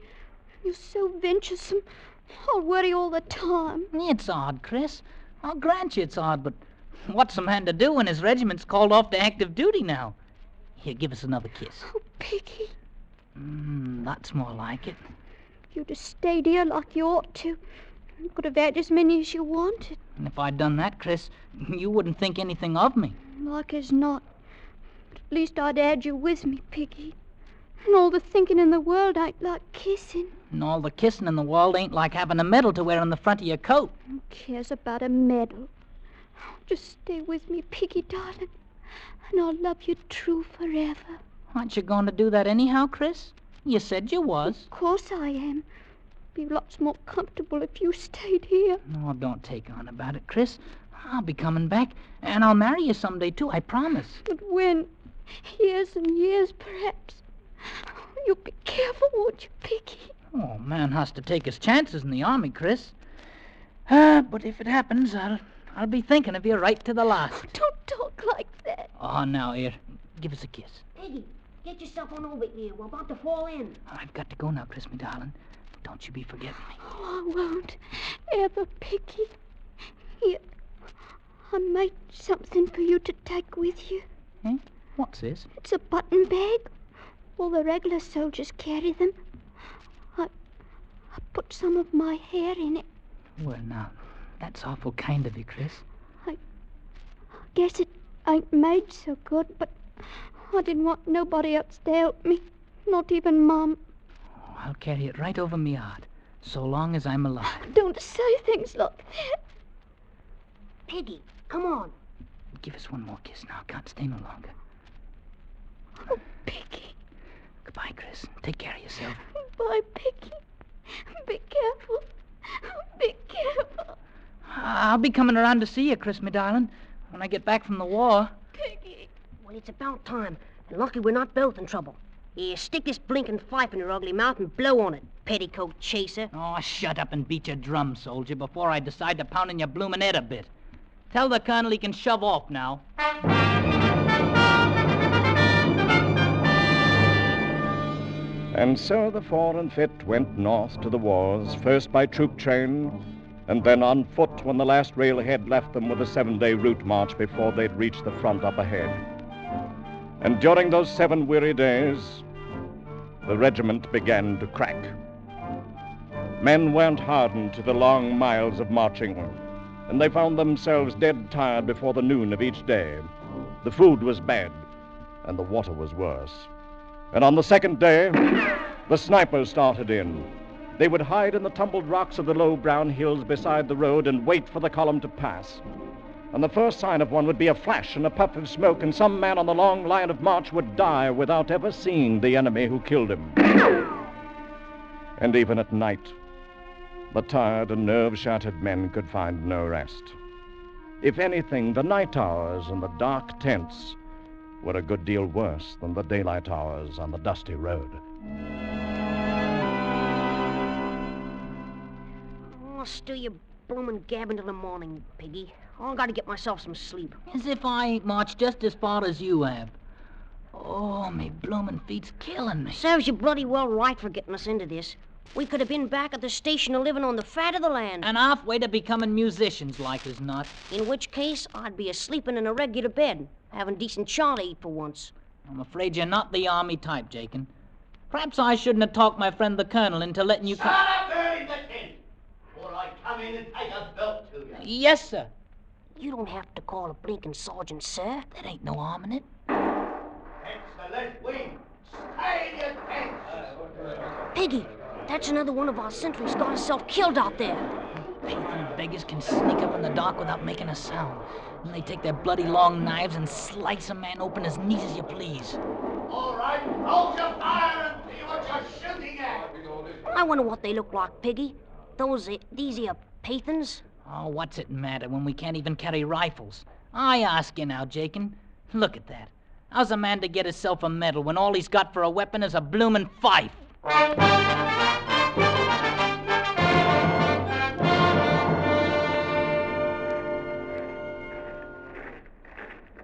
You're so venturesome. I'll worry all the time. It's odd, Chris. I'll grant you it's odd, but what's a man to do when his regiment's called off to active duty now? Here, give us another kiss. Oh, Piggy. That's more like it. You'd have stayed here like you ought to. You could have had as many as you wanted. And if I'd done that, Chris, you wouldn't think anything of me. Like as not. But at least I'd had you with me, Piggy. And all the thinking in the world ain't like kissing. And all the kissing in the world ain't like having a medal to wear on the front of your coat. Who cares about a medal? Just stay with me, Piggy, darling. And I'll love you true forever. Aren't you going to do that anyhow, Chris? You said you was. Of course I am. Be lots more comfortable if you stayed here. Oh, don't take on about it, Chris. I'll be coming back, and I'll marry you someday, too, I promise. But when? Years and years, perhaps. You be careful, won't you, Piggy? Oh, man has to take his chances in the army, Chris. But if it happens, I'll be thinking of you right to the last. Oh, don't talk like that. Oh, now, here, give us a kiss. Peggy, get yourself on over here. We're about to fall in. I've got to go now, Chris, me darling. Don't you be forgetting me. Oh, I won't ever, Piggy. Here, I made something for you to take with you. Eh? What's this? It's a button bag. All the regular soldiers carry them. I put some of my hair in it. Well, now, that's awful kind of you, Chris. I guess it ain't made so good, but I didn't want nobody else to help me. Not even Mum. Oh, I'll carry it right over me heart, so long as I'm alive. Don't say things like that. Peggy, come on. Give us one more kiss now. Can't stay no longer. Oh, Piggy. Goodbye, Chris. Take care of yourself. Bye, Piggy. Be careful. Be careful. I'll be coming around to see you, Chris, me darling, when I get back from the war. Piggy. Well, it's about time. And lucky we're not both in trouble. Here, stick this blinking pipe in your ugly mouth and blow on it, petticoat chaser. Oh, shut up and beat your drum, soldier, before I decide to pound in your bloomin' head a bit. Tell the colonel he can shove off now. And so the 4 and 5th went north to the wars, first by troop train, and then on foot when the last railhead left them with a 7-day route march before they'd reach the front up ahead. And during those 7 weary days, the regiment began to crack. Men weren't hardened to the long miles of marching, and they found themselves dead tired before the noon of each day. The food was bad, and the water was worse. And on the 2nd day, the snipers started in. They would hide in the tumbled rocks of the low brown hills beside the road and wait for the column to pass. And the first sign of one would be a flash and a puff of smoke, and some man on the long line of march would die without ever seeing the enemy who killed him. And even at night, the tired and nerve-shattered men could find no rest. If anything, the night hours and the dark tents were a good deal worse than the daylight hours on the dusty road. I'll steal your bloomin' gabbing till the morning, Piggy. I gotta get myself some sleep. As if I ain't marched just as far as you have. Oh, me bloomin' feet's killing me. Serves you bloody well right for getting us into this. We could have been back at the station living on the fat of the land. And halfway to becoming musicians, like as not. In which case, I'd be a-sleeping in a regular bed, having decent chaw to eat for once. I'm afraid you're not the army type, Jakin. Perhaps I shouldn't have talked my friend the colonel into letting you come. Shut up there in the tent, or I come in and take a belt to you. Yes, sir. You don't have to call a blinking sergeant, sir. That ain't no harm in it. That's the left wing. Stay in your tent. Piggy, that's another one of our sentries got himself killed out there. Faithful beggars can sneak up in the dark without making a sound. And they take their bloody long knives and slice a man open as neat as you please. All right, hold your fire and see what you're shooting at. I wonder what they look like, Piggy. These here Pathans? Oh, what's it matter when we can't even carry rifles? I ask you now, Jakin. Look at that. How's a man to get himself a medal when all he's got for a weapon is a bloomin' fife?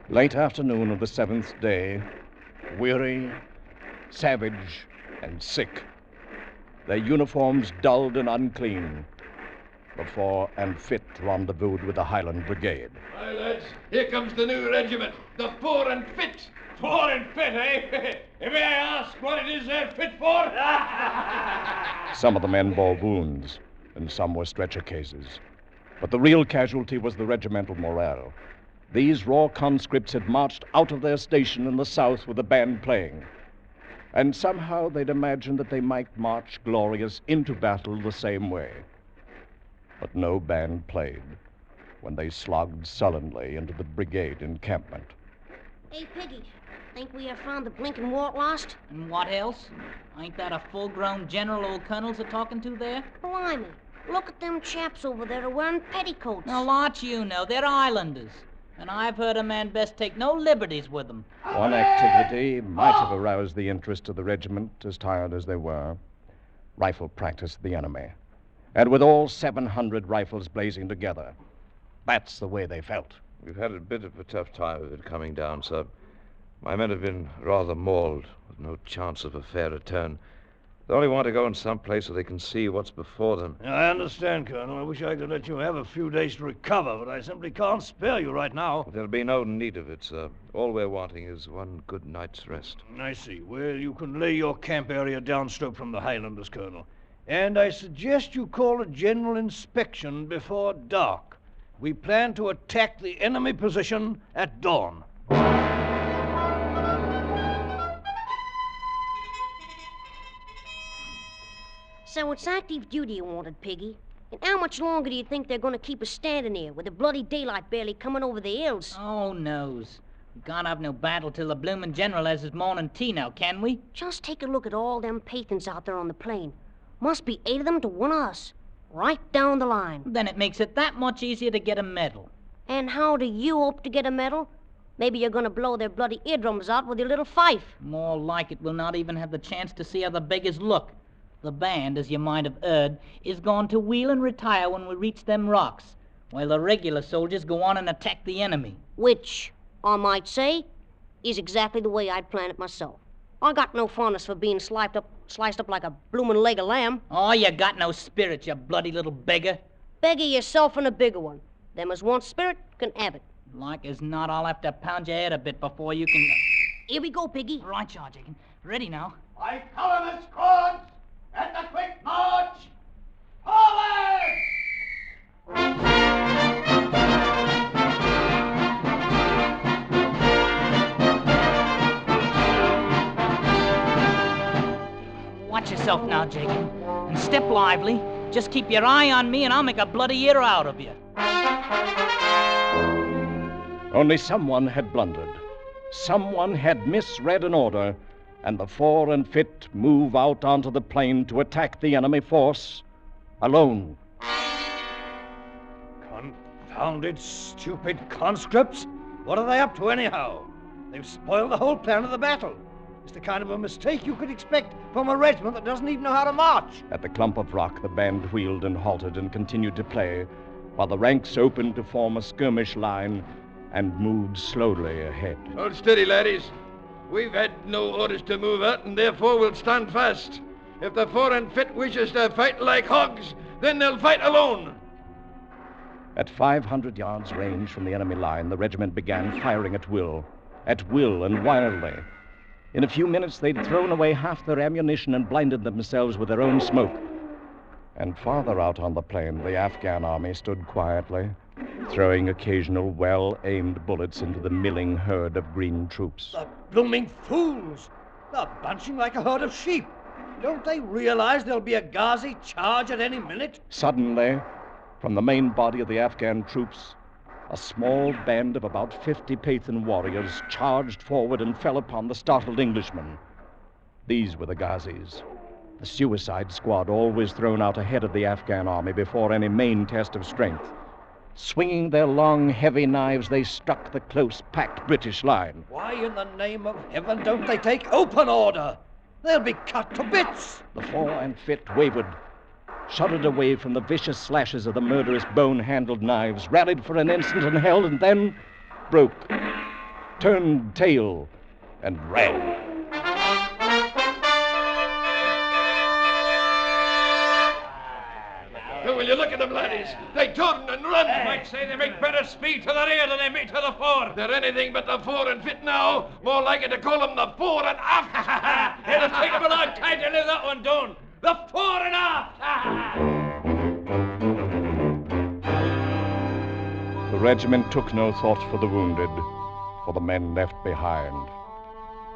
Late afternoon of the 7th day, weary, savage, and sick, their uniforms dulled and unclean, the 4 and Fit rendezvoused with the Highland Brigade. Hi, lads. Here comes the new regiment, the 4 and Fit. 4 and Fit, eh? May I ask what it is they're fit for? Some of the men bore wounds, and some were stretcher cases. But the real casualty was the regimental morale. These raw conscripts had marched out of their station in the south with the band playing. And somehow they'd imagined that they might march glorious into battle the same way. But no band played when they slogged sullenly into the brigade encampment. Hey, Piggy, think we have found the blinking wart lost? And what else? Ain't that a full-grown general old colonel's a-talking to there? Blimey, look at them chaps over there are wearing petticoats. Now, lots you know, they're islanders. And I've heard a man best take no liberties with them. One activity might have aroused the interest of the regiment, as tired as they were. Rifle practice of the enemy. And with all 700 rifles blazing together. That's the way they felt. We've had a bit of a tough time of it coming down, sir. My men have been rather mauled, with no chance of a fair return. They only want to go in some place where they can see what's before them. I understand, Colonel. I wish I could let you have a few days to recover, but I simply can't spare you right now. There'll be no need of it, sir. All we're wanting is one good night's rest. I see. Well, you can lay your camp area downstroke from the Highlanders, Colonel. And I suggest you call a general inspection before dark. We plan to attack the enemy position at dawn. So it's active duty you wanted, Piggy. And how much longer do you think they're going to keep us standing here with the bloody daylight barely coming over the hills? Oh, knows. We can't have no battle till the bloomin' general has his morning tea now, can we? Just take a look at all them Pathans out there on the plain. Must be 8 of them to 1 of us. Right down the line. Then it makes it that much easier to get a medal. And how do you hope to get a medal? Maybe you're going to blow their bloody eardrums out with your little fife. More like it, we'll not even have the chance to see how the beggars look. The band, as you might have heard, is going to wheel and retire when we reach them rocks, while the regular soldiers go on and attack the enemy. Which, I might say, is exactly the way I'd plan it myself. I got no fondness for being sliced up like a bloomin' leg of lamb. Oh, you got no spirit, you bloody little beggar. Beggar yourself and a bigger one. Them as want spirit can have it. Like as not, I'll have to pound your head a bit before you can... Here we go, Piggy. Right, Sergeant. Ready now. I color the squads at the quick march. Forward! Watch yourself now, Jacob. And step lively. Just keep your eye on me and I'll make a bloody ear out of you. Only someone had blundered. Someone had misread an order, and the 4 and Fit move out onto the plain to attack the enemy force alone. Confounded, stupid conscripts! What are they up to anyhow? They've spoiled the whole plan of the battle. It's the kind of a mistake you could expect from a regiment that doesn't even know how to march. At the clump of rock, the band wheeled and halted and continued to play, while the ranks opened to form a skirmish line and moved slowly ahead. Hold steady, laddies. We've had no orders to move out, and therefore we'll stand fast. If the 4 and Fit wishes to fight like hogs, then they'll fight alone. At 500 yards range from the enemy line, the regiment began firing at will and wildly. In a few minutes, they'd thrown away half their ammunition and blinded themselves with their own smoke. And farther out on the plain, the Afghan army stood quietly, throwing occasional well-aimed bullets into the milling herd of green troops. The blooming fools! They're bunching like a herd of sheep. Don't they realize there'll be a Ghazi charge at any minute? Suddenly, from the main body of the Afghan troops, A small band of about 50 Pathan warriors charged forward and fell upon the startled Englishmen. These were the Ghazis, the suicide squad always thrown out ahead of the Afghan army before any main test of strength. Swinging their long, heavy knives, they struck the close-packed British line. Why in the name of heaven don't they take open order? They'll be cut to bits. The four and fit wavered, shuddered away from the vicious slashes of the murderous bone-handled knives, rallied for an instant and held, and then broke, turned tail, and ran. Will you look at them, laddies? They turn and run. I'd say they make better speed to the rear than they make to the fore. They're anything but the fore and fit now. More likely to call them the fore and aft. It'll take them a long time to live that one down. The fore and aft. The regiment took no thought for the wounded, for the men left behind.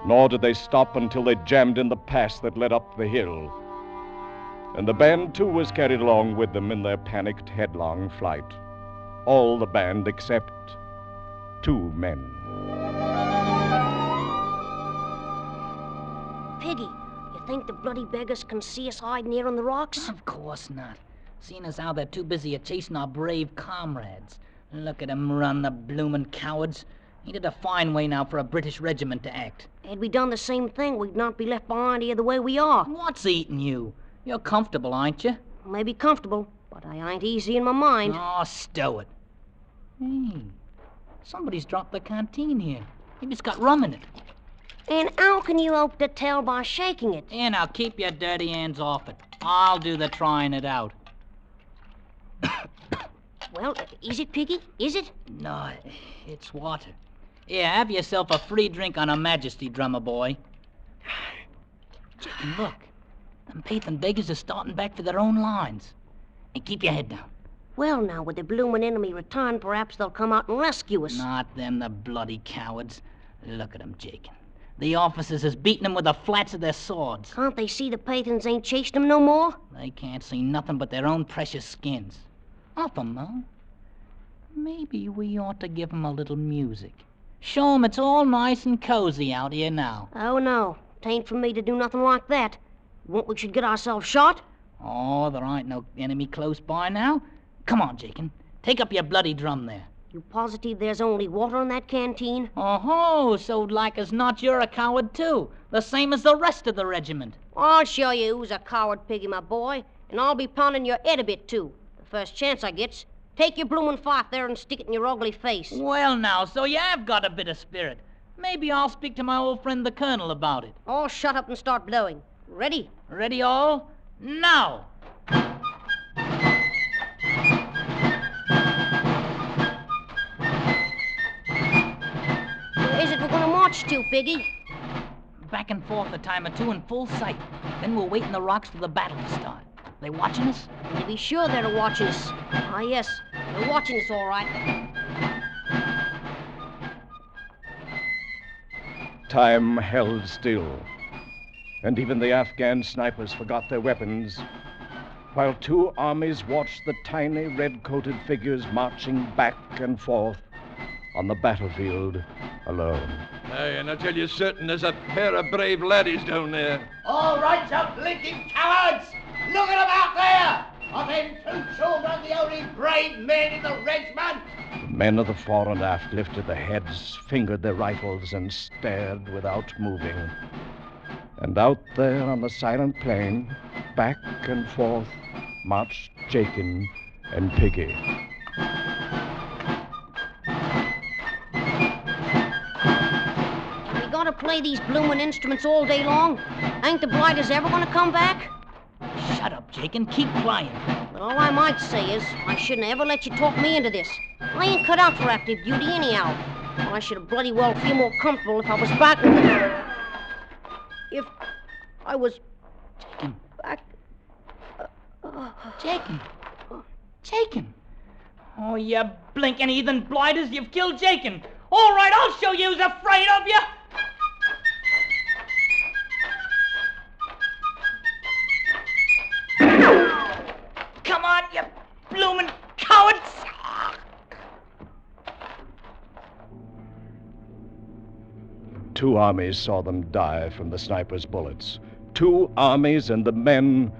Nor did they stop until they jammed in the pass that led up the hill. And the band, too, was carried along with them in their panicked, headlong flight. All the band except 2 men. Piggy, you think the bloody beggars can see us hiding here on the rocks? Of course not. Seeing as how they're too busy at chasing our brave comrades. Look at 'em run, the bloomin' cowards. Ain't it a fine way now for a British regiment to act? Had we done the same thing, we'd not be left behind here the way we are. What's eating you? You're comfortable, aren't you? Maybe comfortable, but I ain't easy in my mind. Oh, stow it. Hey, somebody's dropped the canteen here. Maybe it's got rum in it. And how can you hope to tell by shaking it? And now keep your dirty hands off it. I'll do the trying it out. Well, is it, Piggy? Is it? No, it's water. Here, have yourself a free drink on Her Majesty, drummer boy. Chicken, look. Them Pathan beggars are starting back for their own lines. And keep your head down. Well, now, with the bloomin' enemy return, perhaps they'll come out and rescue us. Not them, the bloody cowards. Look at them, Jakin. The officers is beating them with the flats of their swords. Can't they see the Pathans ain't chased them no more? They can't see nothing but their own precious skins. Off 'em, huh? Maybe we ought to give 'em a little music. Show 'em it's all nice and cozy out here now. Oh, no. 'Tain't for me to do nothing like that. Won't we should get ourselves shot? Oh, there ain't no enemy close by now. Come on, Jakin. Take up your bloody drum there. You positive there's only water in that canteen? Oh-ho, so like as not you're a coward too. The same as the rest of the regiment. I'll show you who's a coward, Piggy, my boy. And I'll be pounding your head a bit, too. The first chance I gets. Take your bloomin' fife there and stick it in your ugly face. Well, now, so you have got a bit of spirit. Maybe I'll speak to my old friend the Colonel about it. Oh, shut up and start blowing. Ready? Ready all? Now! Where is it we're gonna march to, Piggy? Back and forth a time or two in full sight. Then we'll wait in the rocks for the battle to start. They watching us? To be sure they're watching us. Ah, yes. They're watching us, all right. Time held still, and even the Afghan snipers forgot their weapons, while 2 armies watched the tiny red-coated figures marching back and forth on the battlefield alone. Aye, and I tell you certain there's a pair of brave laddies down there. All right, you blinking cowards! Look at them out there! Are them 2 children the only brave men in the regiment? The men of the fore and aft lifted their heads, fingered their rifles, and stared without moving. And out there on the silent plain, back and forth, marched Jakin and Piggy. We gotta play these bloomin' instruments all day long? Ain't the blighters ever gonna come back? Shut up, Jakin. Keep playing. But all I might say is, I shouldn't ever let you talk me into this. I ain't cut out for active duty anyhow. Well, I should have bloody well feel more comfortable if I was back. If I was back. Jakin. Jakin. Oh, you blinking heathen blighters, you've killed Jakin. All right, I'll show you who's afraid of you. Come on, you bloomin' cowards! 2 armies saw them die from the sniper's bullets. 2 armies and the men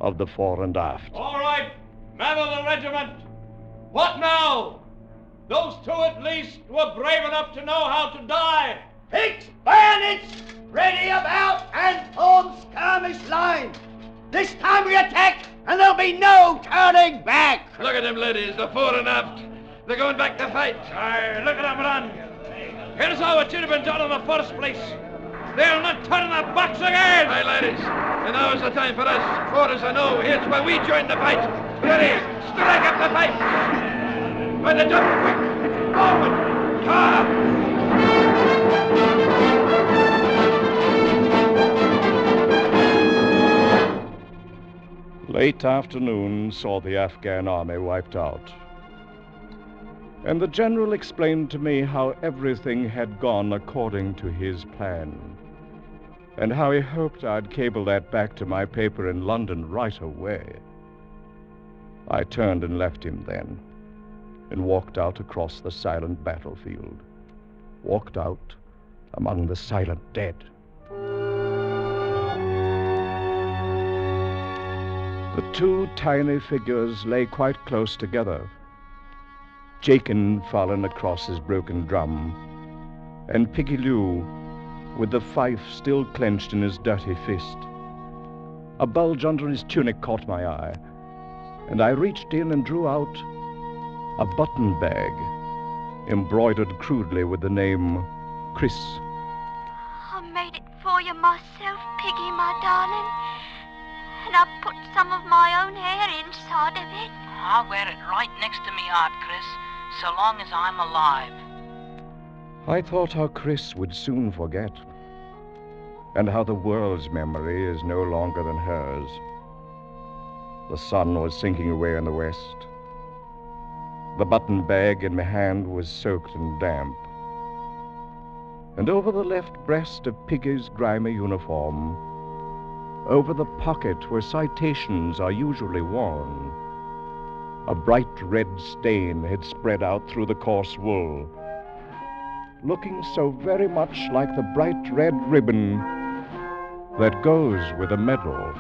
of the fore and aft. All right, men of the regiment. What now? Those 2 at least were brave enough to know how to die. Fix bayonets, ready about, and form skirmish line. This time we attack, and there'll be no turning back. Look at them, ladies, the fore and aft. They're going back to fight. Aye, look at them run. Here's how it should have been done in the first place. They'll not turn their backs again. Aye, ladies, and now's the time for us. For as I know, here's where we join the fight. Ready, strike up the fight. By the jump, quick, forward, charge. Late afternoon saw the Afghan army wiped out. And the general explained to me how everything had gone according to his plan, and how he hoped I'd cable that back to my paper in London right away. I turned and left him then, and walked out across the silent battlefield, walked out among the silent dead. The 2 tiny figures lay quite close together, Jakin fallen across his broken drum, and Piggy Lou with the fife still clenched in his dirty fist. A bulge under his tunic caught my eye, and I reached in and drew out a button bag embroidered crudely with the name Chris. I made it for you myself, Piggy, my darling. And I put some of my own hair inside of it. I'll wear it right next to me heart, Chris, so long as I'm alive. I thought how Chris would soon forget, and how the world's memory is no longer than hers. The sun was sinking away in the west. The button bag in my hand was soaked and damp. And over the left breast of Piggy's grimy uniform, over the pocket where citations are usually worn, a bright red stain had spread out through the coarse wool, looking so very much like the bright red ribbon that goes with a medal.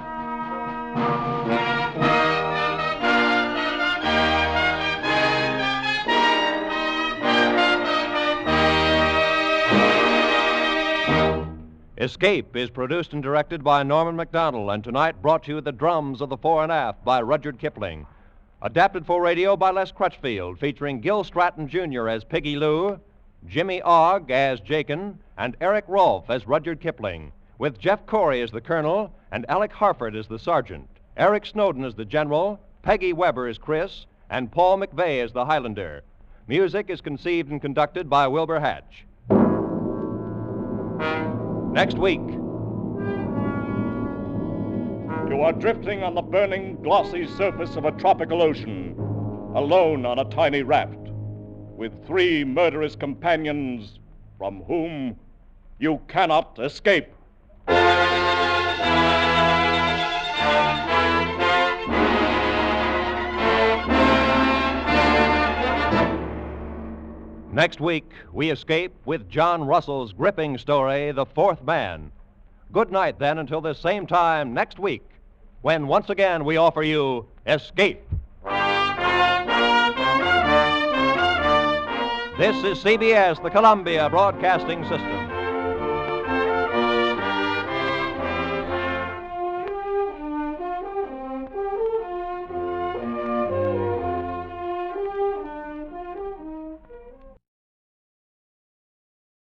Escape is produced and directed by Norman MacDonald, and tonight brought you The Drums of the Fore and Aft by Rudyard Kipling. Adapted for radio by Les Crutchfield, featuring Gil Stratton Jr. as Piggy Lou, Jimmy Ogg as Jakin, and Eric Rolfe as Rudyard Kipling, with Jeff Corey as the colonel and Alec Harford as the sergeant, Eric Snowden as the general, Peggy Weber as Chris, and Paul McVeigh as the Highlander. Music is conceived and conducted by Wilbur Hatch. Next week. You are drifting on the burning, glossy surface of a tropical ocean, alone on a tiny raft, with 3 murderous companions from whom you cannot escape. Next week, we escape with John Russell's gripping story, The Fourth Man. Good night, then, until this same time next week, when once again we offer you Escape. This is CBS, the Columbia Broadcasting System.